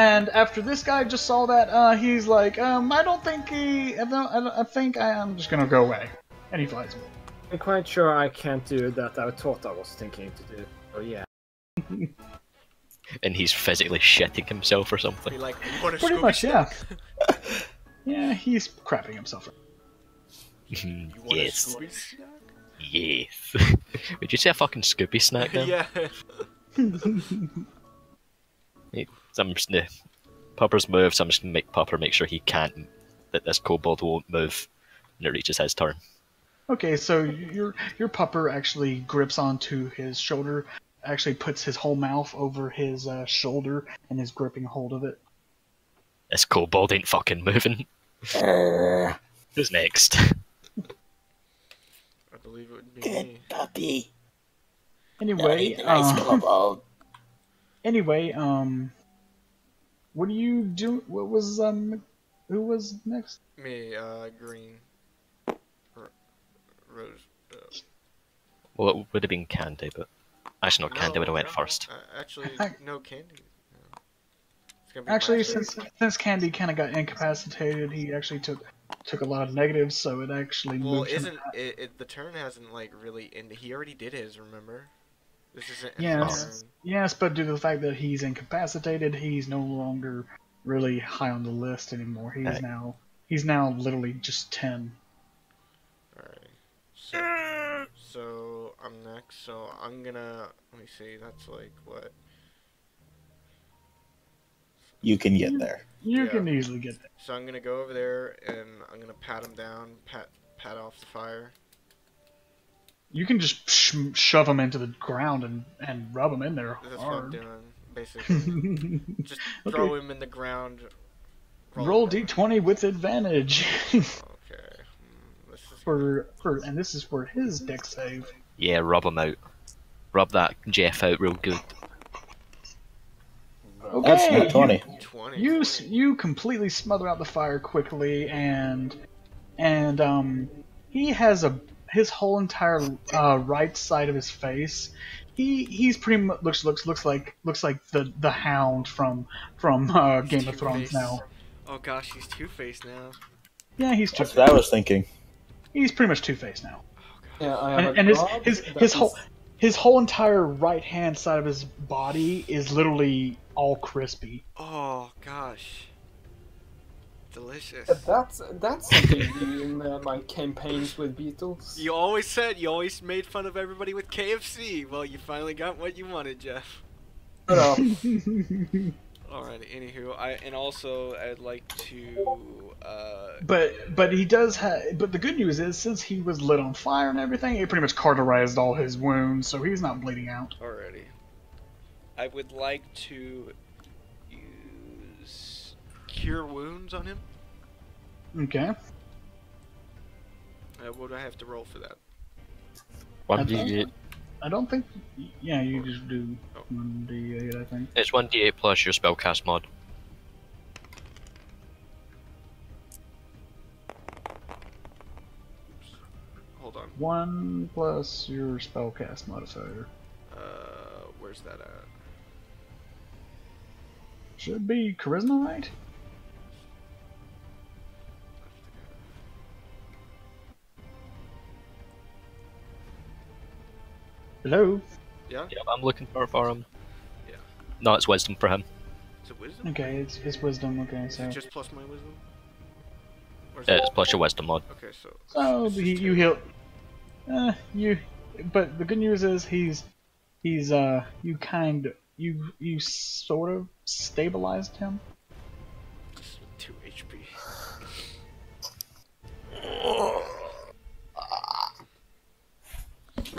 And after this guy just saw that, he's like, I don't think he. I think I'm just gonna go away, and he flies away. I'm quite sure I can't do that. I thought I was thinking to do. So yeah. And he's physically shitting himself or something. Be like, you want a Pretty Scooby much, yeah. snack? Yeah, he's crapping himself. You want Yes. a Scooby snack? Yes. Would you say a fucking Scooby snack now? Yeah. I'm just gonna... Pupper's move, so I'm just gonna make Pupper make sure he can't... that this kobold won't move when it reaches his turn. Okay, so your pupper actually grips onto his shoulder, actually puts his whole mouth over his shoulder, and is gripping hold of it. This kobold ain't fucking moving. Who's next? I believe it would be Good me. puppy. Anyway, Nice kobold. anyway, what do you do? What was who was next? Me, green. Rose. Well, it would have been Candy, but... Actually, no, Candy would have went first. Actually, no candy. No. It's gonna be Actually, my turn. since Candy kind of got incapacitated, he actually took a lot of negatives, so it actually Well, moved him. isn't it? The turn hasn't like really ended. He already did his. Remember? This isn't his Yes, turn. yes, but due to the fact that he's incapacitated, he's no longer really high on the list anymore. He's now literally just 10. Alright. So I'm next. So I'm gonna. Let me see. That's like what? You can get there. You Yeah. can easily get that. So I'm gonna go over there and I'm gonna pat him down. Pat off the fire. You can just shove him into the ground and rub him in there That's what I'm hard. doing. Basically, just throw Okay. him in the ground. Roll him. d20 with advantage Okay. This is and this is for his deck save. Yeah, rub him out. Rub that Jeff out real good. Okay, That's not 20. 20. You completely smother out the fire quickly, and he has his whole entire right side of his face. He's pretty much looks like the Hound from Game of Thrones Two-Faced. now. Oh gosh, he's Two-Faced now. Yeah, he's That's what I was thinking. he's pretty much Two-Faced now. Yeah, I have And a his god his whole entire right hand side of his body is literally all crispy. Oh gosh. Delicious. That's something new in my campaigns with Beatles. You always made fun of everybody with KFC. Well, you finally got what you wanted, Jeff. Shut up. Alright, anywho, I'd like to, But he does have. But the good news is, since he was lit on fire and everything, it pretty much cauterized all his wounds, so he's not bleeding out. alrighty. I would like to use Cure Wounds on him. Okay. What do I have to roll for that? One d8. I don't think. Yeah, you just do Oh. 1d8, I think. It's 1d8 plus your spellcast mod. Hold on. 1 plus your spellcast modifier. Where's that at? Should be charisma, right? Hello? Yeah? Yeah, I'm looking for him. Yeah. No, it's wisdom for him. Is it wisdom? Okay, it's wisdom. Okay, Is so. it just plus my wisdom? Or is It's plus your wisdom mod. Okay, so. So it's just you two. heal. But the good news is he's you sort of stabilized him. Just with 2 HP.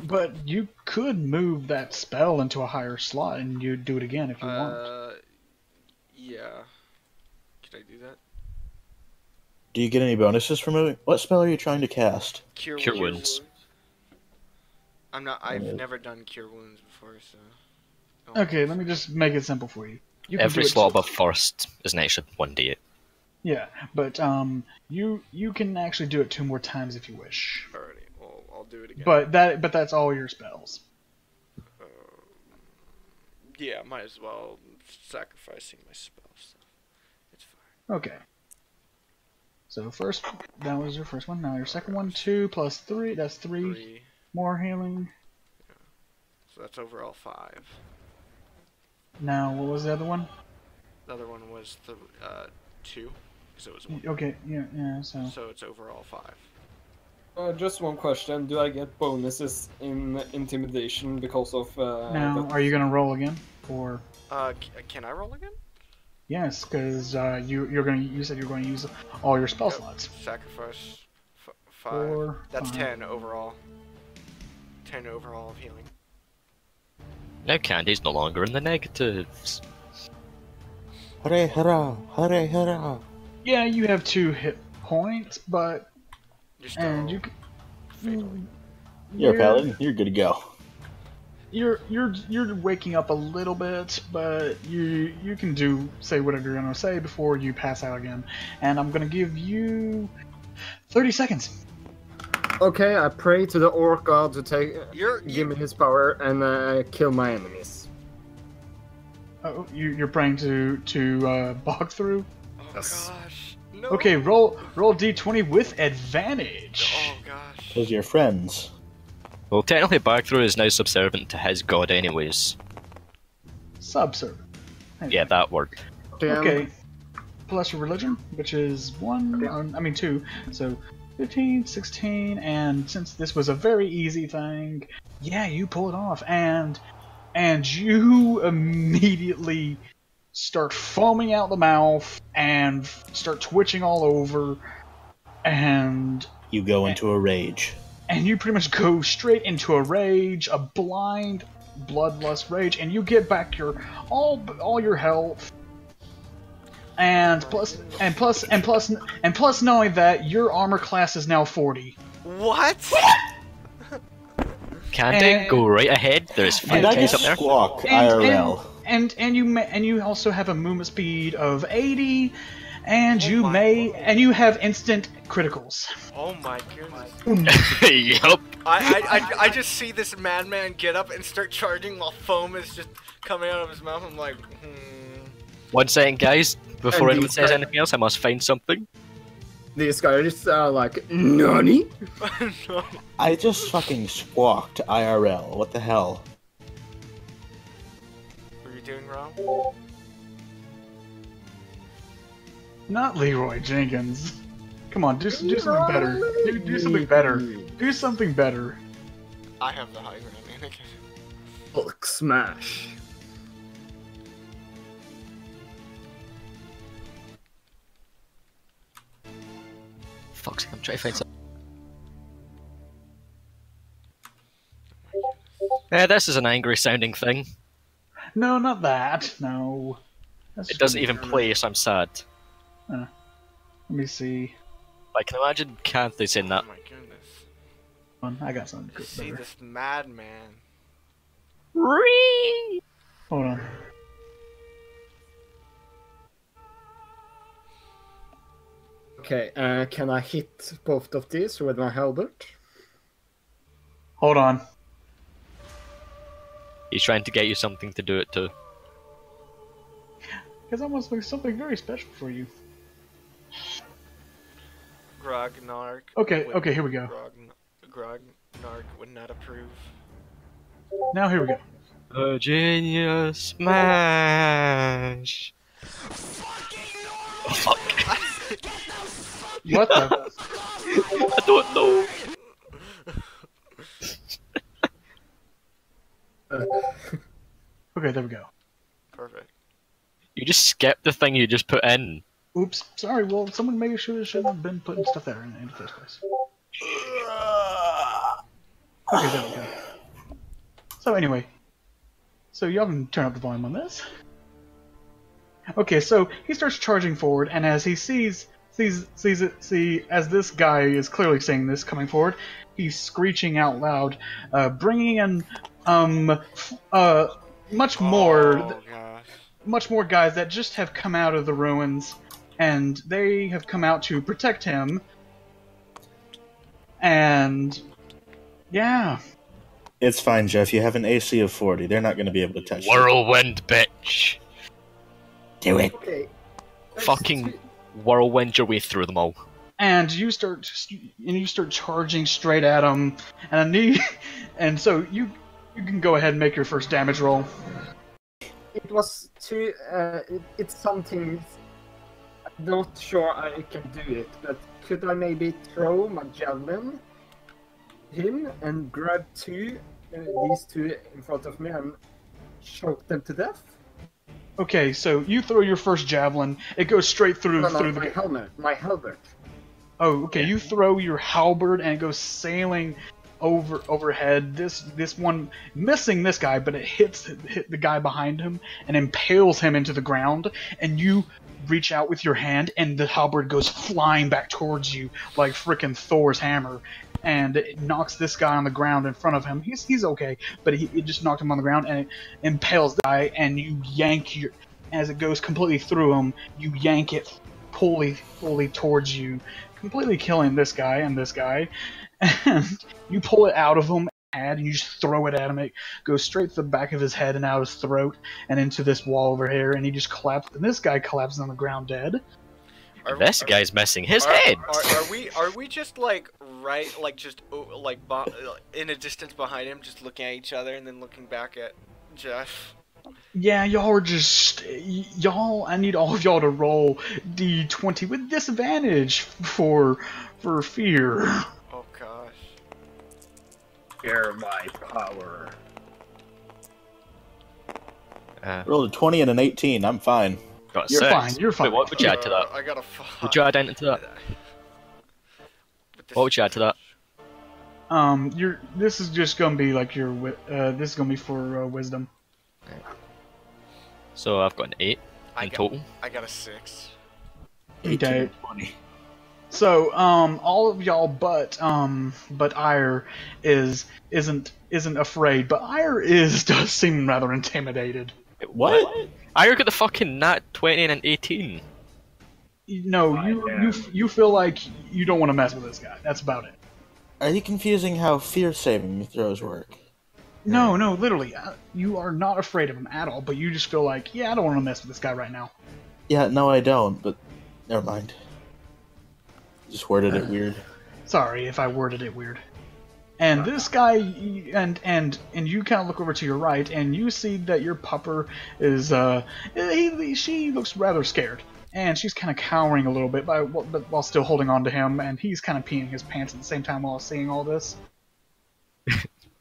But you could move that spell into a higher slot and you do it again if you want. Yeah. Can I do that? Do you get any bonuses from moving? What spell are you trying to cast? Cure Wounds. I've Yeah. never done Cure Wounds before, so. I don't Okay, think let me so. just make it simple for you. You can Every do it slot above first is an extra 1d8. Yeah, but you can actually do it 2 more times if you wish. Alrighty, well, I'll do it again. But that's all your spells. Yeah, might as well sacrificing my spells. Okay. So first, that was your first one. Now your second one, 2 plus 3. That's 3 3. more healing. So that's overall 5. Now what was the other one? The other one was 2, because it was 1. Okay, yeah. So So it's overall 5. Just one question. Do I get bonuses in intimidation because of now, that? are you gonna roll again, or Can I roll again? yes? Because you said you're going to use all your spell Yep. slots. Sacrifice 5. 4, That's 5. 10 overall. 10 overall of healing. Now Candy's no longer in the negatives. Hooray, hurrah! Hooray, hurrah! Yeah, you have 2 hit points, but You're still and you fatally. You're a paladin. You're good to go. You're waking up a little bit, but you can say whatever you're gonna say before you pass out again. And I'm gonna give you 30 seconds. Okay, I pray to the orc god to You're give me his power and kill my enemies. Oh, you're praying to bog through. Oh Yes. gosh. No. Okay, roll d20 with advantage. Oh gosh. Those are your friends. Well, technically, Bagthrough is now subservient to his god, anyways. Subservient. Yeah, that word. Damn. Okay. Plus your religion, which is 1. I mean 2. So 15, 16, and since this was a very easy thing, yeah, you pull it off, and you immediately start foaming out the mouth and start twitching all over, and You go into a rage. you pretty much go straight into a rage, a blind bloodlust rage, and you get back your all your health. And plus knowing that your armor class is now 40. What? Candy, And- go right ahead. There's Did 5 I guys just up there. squawk IRL? And you also have a movement speed of 80, and Oh you my you have instant criticals. Oh my goodness. Yup. I just see this madman get up and start charging while foam is just coming out of his mouth. I'm like, 1 second, guys. Before And anyone these says guys- anything else, I must find something. These guys are like, NANI? no. I just fucking squawked IRL. What the hell? What are you doing wrong? Not Leroy Jenkins. Come on, do something better. Do something better. Do something better. I have the high ground, Anakin. Hulk smash. Fuck's sake, I'm trying to find something. This is an angry sounding thing. No, not that. No. That's It doesn't just- even play, so I'm sad. Let me see. I can imagine Candy saying that. Oh my goodness. I got something You good see better. this madman. Hold on. Okay, can I hit both of these with my halberd? Hold on. He's trying to get you something to do it to. Because I want something very special for you. Grognark. Okay, would- okay, here we go. Grognark would not approve. Now here we go. Virginia Smash! Oh, fuck. What the? I don't know. Okay, there we go. Perfect. You just skipped the thing you just put in. Oops, sorry. Well, someone maybe shouldn't have been putting stuff there in the first place. Okay, there we go. So anyway, so y'all can turn up the volume on this. Okay, so he starts charging forward, and as he sees as this guy is clearly seeing this coming forward, he's screeching out loud, bringing in much more. Oh gosh. Much more guys that just have come out of the ruins, and they have come out to protect him. And yeah, It's fine, Jeff. You have an AC of 40. They're not going to be able to touch you. Whirlwind, bitch! Do it. Okay. Fucking whirlwind your way through them all. And you start charging straight at him, and I need, and so you can go ahead and make your first damage roll. It was too. It's something. I'm not sure I can do it, but could I maybe throw my javelin him and grab these two in front of me and choke them to death? Okay, so you throw your first javelin. It goes straight through my helmet. My halberd. Oh, okay. You throw your halberd and it goes sailing overhead. This one missing this guy, but it hit the guy behind him and impales him into the ground. And you reach out with your hand, and the halberd goes flying back towards you like frickin' Thor's hammer, and it knocks this guy on the ground in front of him. He's okay, but it just knocked him on the ground, and it impales the guy. And you yank as it goes completely through him. You yank it fully towards you, completely killing this guy and this guy, and you pull it out of him and you just throw it at him. It goes straight to the back of his head and out his throat and into this wall over here, and he just collapsed, and this guy collapses on the ground dead. This guy's missing his head! Are we just like in a distance behind him, just looking at each other and then looking back at Jeff? Yeah, y'all are just I need all of y'all to roll D20 with disadvantage for fear. Oh gosh. Hear my power. Rolled a 20 and an 18. I'm fine. Got a You're 6. fine. You're fine. Wait, what would you add to that? I got a 5. Would you add anything to that? What would you add to that? This is just gonna be like this is gonna be for wisdom. So I've got an 8 in total. I got a 6. Okay. 20. So, all of y'all but Ire isn't afraid, but Ire does seem rather intimidated. What? I got the fucking nat 20 and an 18. No, you feel like you don't want to mess with this guy. That's about it. Are you confusing how fear saving throws work? No, literally, you are not afraid of him at all, but you just feel like, yeah, I don't want to mess with this guy right now. Yeah, no, I don't. But never mind. Just worded it weird. Sorry if I worded it weird. And this guy, and you kind of look over to your right, and you see that your pupper is, she looks rather scared. And she's kind of cowering a little bit while still holding on to him, and he's kind of peeing his pants at the same time while seeing all this.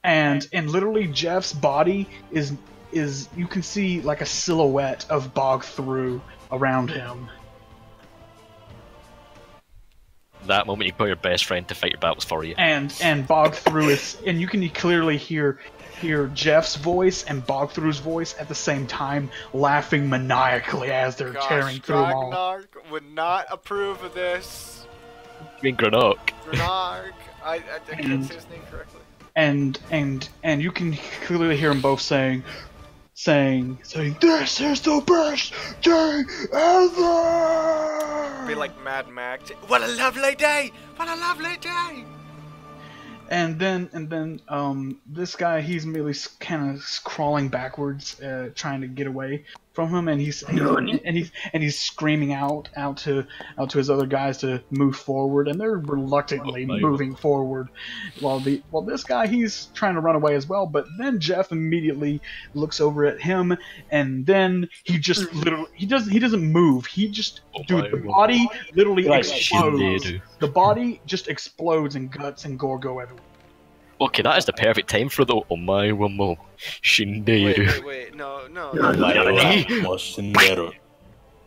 and literally Jeff's body is you can see like a silhouette of Bogthrough around him. That moment you put your best friend to fight your battles for you. And Bogthrough is, and you can clearly hear Jeff's voice and Bogthrough's voice at the same time, laughing maniacally as they're tearing through them all. Granarg would not approve of this. You mean Granarg? Granarg, I can't say his name correctly. And you can clearly hear them both saying, "This is the best day ever!" Be like Mad Max. What a lovely day! What a lovely day! And then this guy, he's merely kind of crawling backwards, trying to get away from him, and he's screaming out to his other guys to move forward, and they're reluctantly moving forward, while this guy, he's trying to run away as well. But then Jeff immediately looks over at him, and then he just literally he doesn't move. He just the body literally explodes. The body just explodes, and guts and gore go everywhere. Okay, that is the perfect time for the Omae wa mo Shinderu. Wait, no.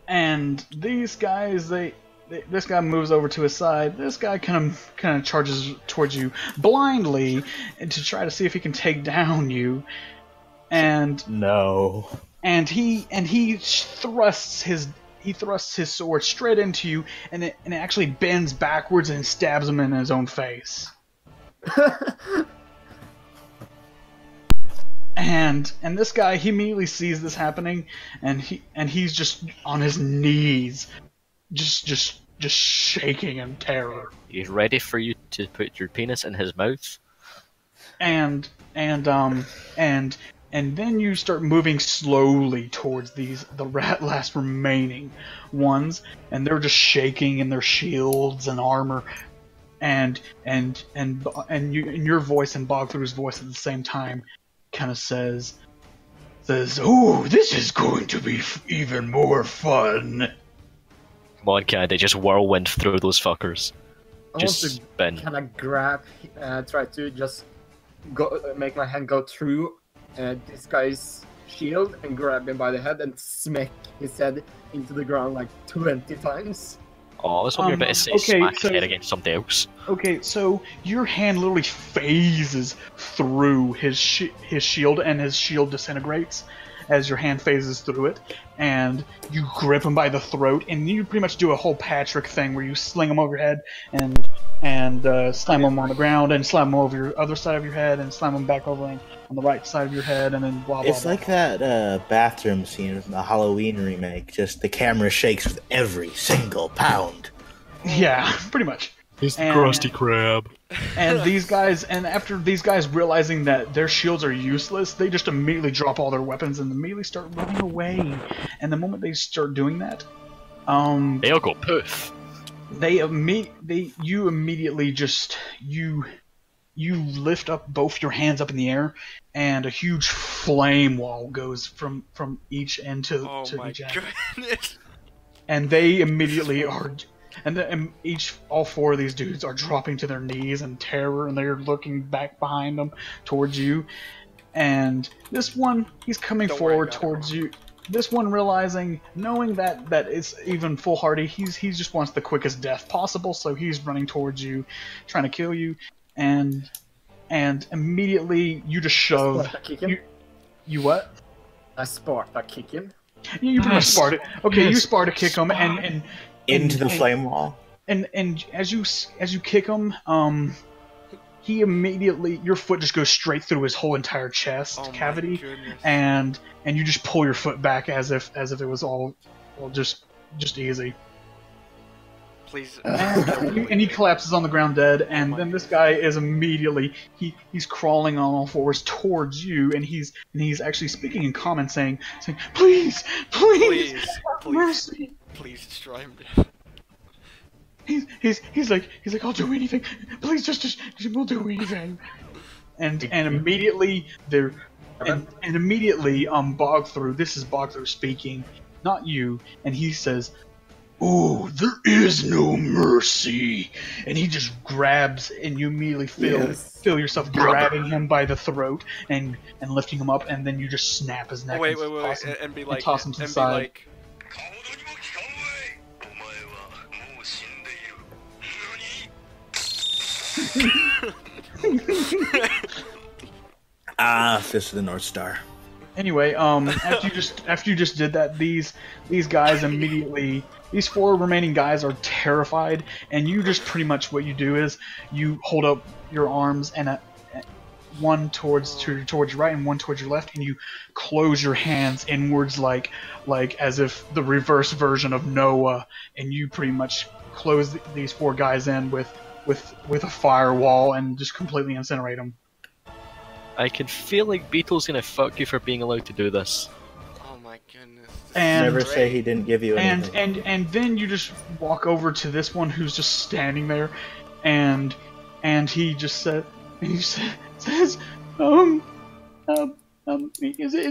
And these guys, this guy moves over to his side. This guy kind of charges towards you blindly, and to try to see if he can take down you. And no. And he thrusts his sword straight into you, and it actually bends backwards and stabs him in his own face. And this guy, he immediately sees this happening, and he's just on his knees, just shaking in terror. He's ready for you to put your penis in his mouth. And and then you start moving slowly towards last remaining ones, and they're just shaking in their shields and armor, and your voice and Bogthru's voice at the same time kind of says, "Oh, this is going to be even more fun." Come on, Candy, just whirlwind through those fuckers. I Just want spin. to kind of grab, try to just go, make my hand go through this guy's shield and grab him by the head and smack his head into the ground like 20 times. Oh, I was wondering about to say okay, smack so- his head against something else. Okay, so your hand literally phases through his shield, and his shield disintegrates as your hand phases through it, and you grip him by the throat, and you pretty much do a whole Patrick thing where you sling him over your head and slam him on the ground, and slam him over your other side of your head, and slam him back over on the right side of your head, and then blah blah. It's blah. like that bathroom scene from the Halloween remake. Just the camera shakes with every single pound. Yeah, pretty much. He's the Krusty Krab. And these guys, and after these guys realizing that their shields are useless, they just immediately drop all their weapons and immediately start running away. And the moment they start doing that, They'll go poof. you immediately just you lift up both your hands up in the air, and a huge flame wall goes from each end to Oh my each end. goodness. And they immediately are, and all four of these dudes are dropping to their knees in terror, and they're looking back behind them towards you. And this one, he's coming Don't worry forward about it. towards you. This one knowing that it's even foolhardy, he just wants the quickest death possible, so he's running towards you, trying to kill you, and immediately you just shove. Sparta kick him. You what? I Sparta kick him. You pretty much Yes. Sparta. Okay, you Yes. Sparta kick him, and Into the and- flame wall. And as you kick him, he immediately, your foot just goes straight through his whole entire chest Oh cavity, my goodness. and you just pull your foot back as if it was all just easy. Please. And he collapses on the ground dead, and then this guy is immediately he's crawling on all fours towards you, and he's actually speaking in common, saying, please, Please, have please. mercy. Please destroy him. He's like, I'll do anything. Please, just we'll do anything. And immediately Bogthru, this is Bogthru speaking, not you, and he says, "Oh, there is no mercy," and he just grabs, and you immediately feel yourself grabbing him by the throat and lifting him up, and then you just snap his neck. Wait, and toss him- and be like, toss him to the and be side. like, Ah, Fist of the North Star. Anyway, after you just did that, these guys immediately, these four remaining guys are terrified, and you just pretty much, what you do is you hold up your arms, and one towards your right and one towards your left, and you close your hands inwards like as if the reverse version of Noah, and you pretty much close these four guys in with a firewall and just completely incinerate them. I can feel like Beetle's gonna fuck you for being allowed to do this. oh my goodness. This And- is Never great. say he didn't give you anything. And then you just walk over to this one who's just standing there, and he just says, is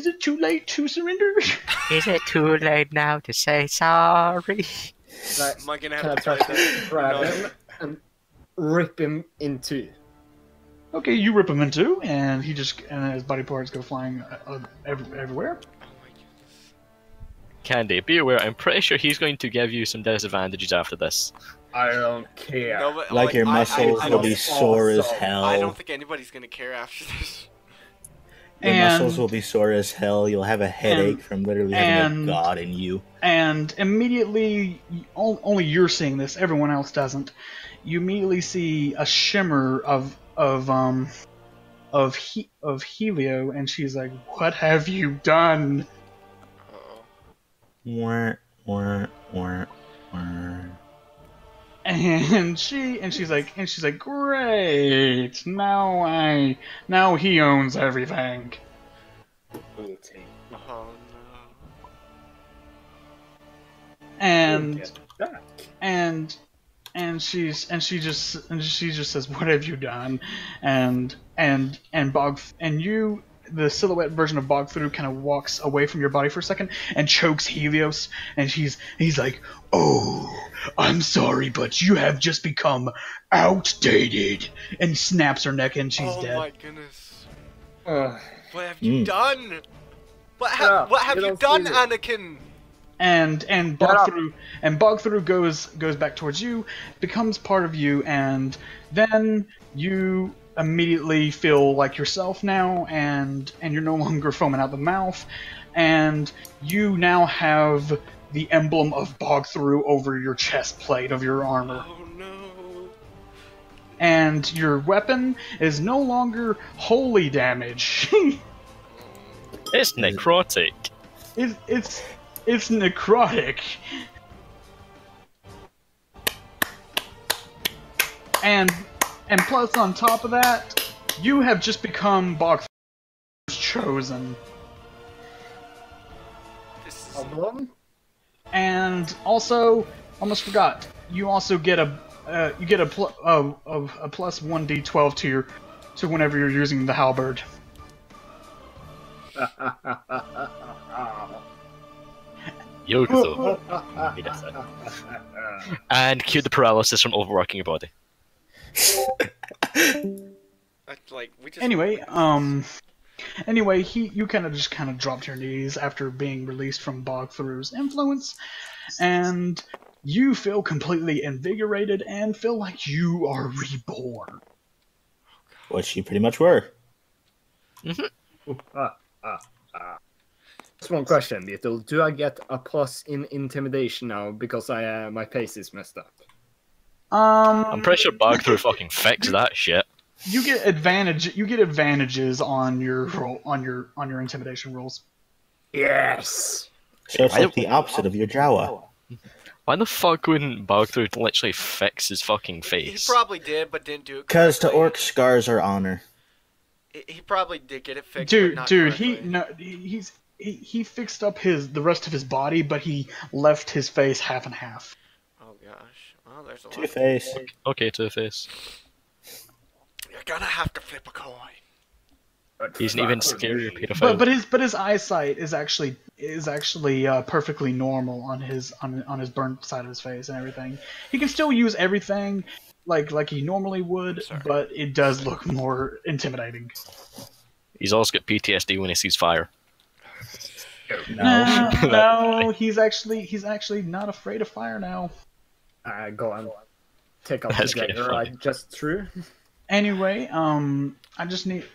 it too late to surrender? Is it too late now to say sorry? Like, Am I gonna can I have try to play to this? grab No. him and rip him in two? Okay, you rip him in two, and his body parts go flying everywhere. Oh my goodness. Candy, be aware, I'm pretty sure he's going to give you some disadvantages after this. I don't care. No, but, Like your muscles I will don't- be sore as awesome. hell. I don't think anybody's gonna care after this. Your And- muscles will be sore as hell. You'll have a headache from literally having and- a god in you. And immediately, only you're seeing this. Everyone else doesn't. You immediately see a shimmer of Helio, and she's like, "What have you done?" Uh-oh. Wah, wah, wah, wah. And she's like, "Great! Now he owns everything." take. Oh And Get back. and she just says, "What have you done?" And the silhouette version of Bogthrough kind of walks away from your body for a second and chokes Helios, and he's like, "Oh, I'm sorry, but you have just become outdated," and snaps her neck and she's oh dead. my goodness. Ugh. What have you done? What have You you don't done, see it. Anakin? And up. Bogthrough goes back towards you, becomes part of you, and then you immediately feel like yourself now, and you're no longer foaming out the mouth, and you now have the emblem of Bogthrough over your chest plate of your armor. Oh no. And your weapon is no longer holy damage. It's necrotic. It's necrotic. And plus on top of that, you have just become Bogthrough's chosen. This is Problem? And also, almost forgot, you also get a plus 1d12 to whenever you're using the halberd. Yogazo. And cue the paralysis from overworking your body. that's like we just Anyway, you kind of dropped to your knees after being released from Bogthrough's influence, and you feel completely invigorated and feel like you are reborn. What you pretty much were. Just one question, Beetle. Do I get a plus in intimidation now because my face is messed up? I'm pretty sure Bogthrough fucking fixed that shit. You get advantages on your roll on your intimidation rolls. Yes. So it's like the opposite of your Jawa. Why the fuck wouldn't Bogthrough literally fix his fucking he face? probably did, but didn't do it. Because to correctly. orc, scars are honor. He probably did get it fixed. but not correctly. He fixed up the rest of his body, but he left his face half and half. Oh gosh. Well, there's a lot. Two-Face. Okay, Two-Face. You're gonna have to flip a coin. He's an even scarier pedophile. But his eyesight is actually perfectly normal on his burnt side of his face and everything. He can still use everything like he normally would, Sorry. but it does look more intimidating. He's also got PTSD when he sees fire. No, he's actually not afraid of fire now. Go on. Take off the That's kinda dagger I funny. just threw. Anyway, I just need.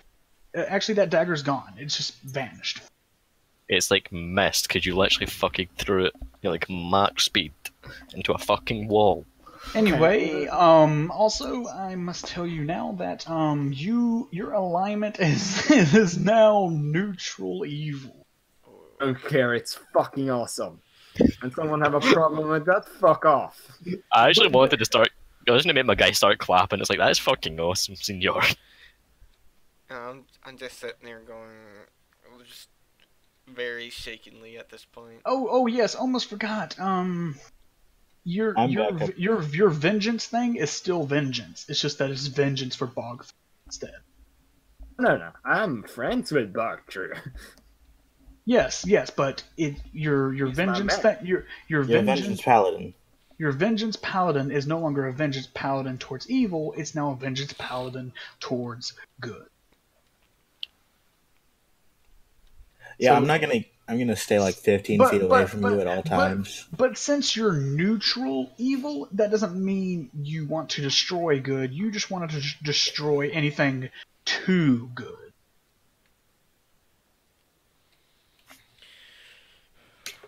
Actually, that dagger's gone. It's just vanished. It's like mist, because you literally fucking threw it, like Mach speed, into a fucking wall. Anyway, also I must tell you now that your alignment is now neutral evil. I don't care, it's fucking awesome. And someone have a problem with that? Fuck off. I actually wanted to start. I was gonna make my guy start clapping. It's like that's fucking awesome, senor. I'm just sitting there going, just very shakenly at this point. Oh yes, almost forgot. Your I'm back up. your vengeance thing is still vengeance. It's just that it's vengeance for Bog instead. No, I'm friends with Bogthrough. Yes, but your He's my vengeance man. your Your Vengeance Paladin. Your Vengeance Paladin is no longer a Vengeance Paladin towards evil, it's now a Vengeance Paladin towards good. Yeah, So- I'm gonna stay like 15 But- feet away but- from but- you at all times. But since you're neutral evil, that doesn't mean you want to destroy good, you just want to destroy anything too good.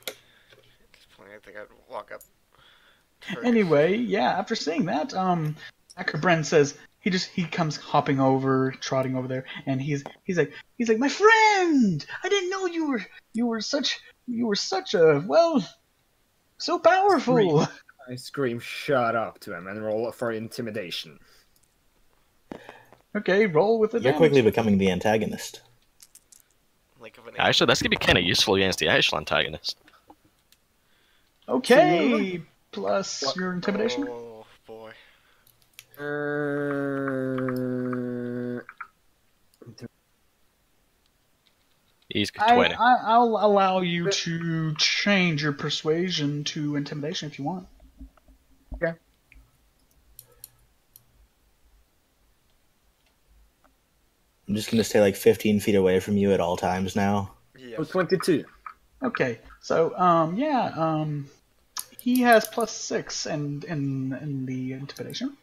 At this point, I think I'd walk up. to her. Anyway, yeah, after seeing that, Bren says he comes hopping over, trotting over there, and he's like, my friend, I didn't know you were such a, well, so powerful. I scream shut up to him and roll for intimidation. Okay, roll with You're advantage. quickly becoming the antagonist. think of an Actually, this could be kind of useful against the actual antagonist. Okay, plus your intimidation. Oh boy. He's got 20. I'll allow you to change your persuasion to intimidation if you want. Okay. I'm just gonna stay like 15 feet away from you at all times now. Yes. Oh, 22. Okay, so he has +6 in the intimidation.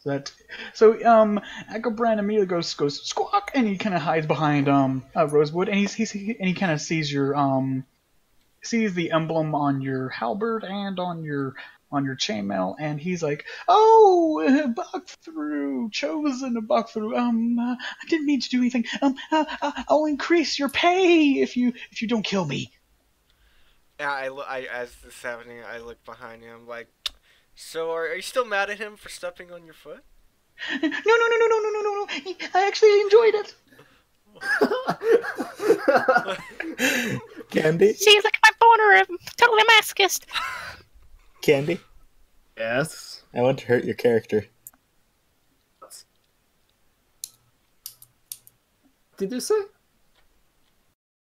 Echobrand immediately goes squawk, and he kind of hides behind Rosewood, and he kind of sees sees the emblem on your halberd and on your chainmail, and he's like, "Oh, Buckthrough, chosen of Buckthrough. I didn't mean to do anything. I'll increase your pay if you don't kill me." Yeah, I as this is happening, I look behind him like, so are you still mad at him for stepping on your foot? No. I actually enjoyed it. Candy? See, look at my boner. I'm totally masochist. Candy? Yes. I want to hurt your character. Did you say?